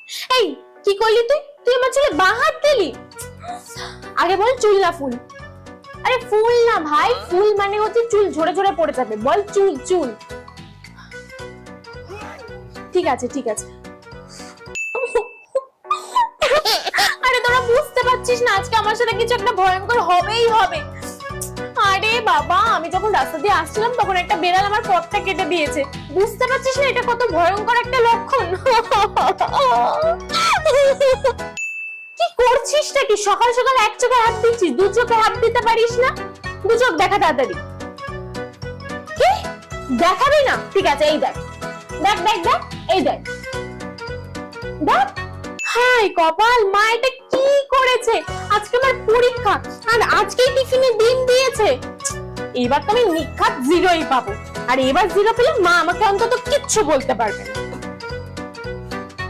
এই কি করলি তুই? তুই আমার চুলে বাঁ হাত দিলি। আগে বল চুল না ফুল? আরে ফুল না ভাই, ফুল মানে হচ্ছে চুল ঝরে ঝরে পড়ে যাবে। বল চুল চুল। ঠিক আছে ঠিক আছে। আরে তোরা বুঝতে পারছিস না আজকে আমার সাথে কিছু একটা ভয়ঙ্কর হবেই হবে। আরে বাবা, আমি যখন রাস্তা দিয়ে আসছিলাম তখন একটা বেড়াল আমার পথটা কেটে দিয়েছে। বুঝতে পারছিস না এটা কত ভয়ঙ্কর একটা লক্ষণ? কি করছিসটা কি? সকাল সকাল এক চোখে হাত দিচ্ছিস, দু চোখে হাত দিতে পারিস না? দু চোখ দেখা তাড়াতাড়ি। কি দেখাবি না? ঠিক আছে, এই দেখ দেখ দেখ দেখ, এই দেখ দেখ। হাই কপাল, মা এটা কি করেছে? আজকে আমার পরীক্ষা আর আজকেই টিফিনে ডিম দিয়েছে। এবার তো আমি নিখাত জিরোই পাবো, আর এবার জিরো পেলে মা আমাকে অন্তত কিচ্ছু বলতে পারবে না।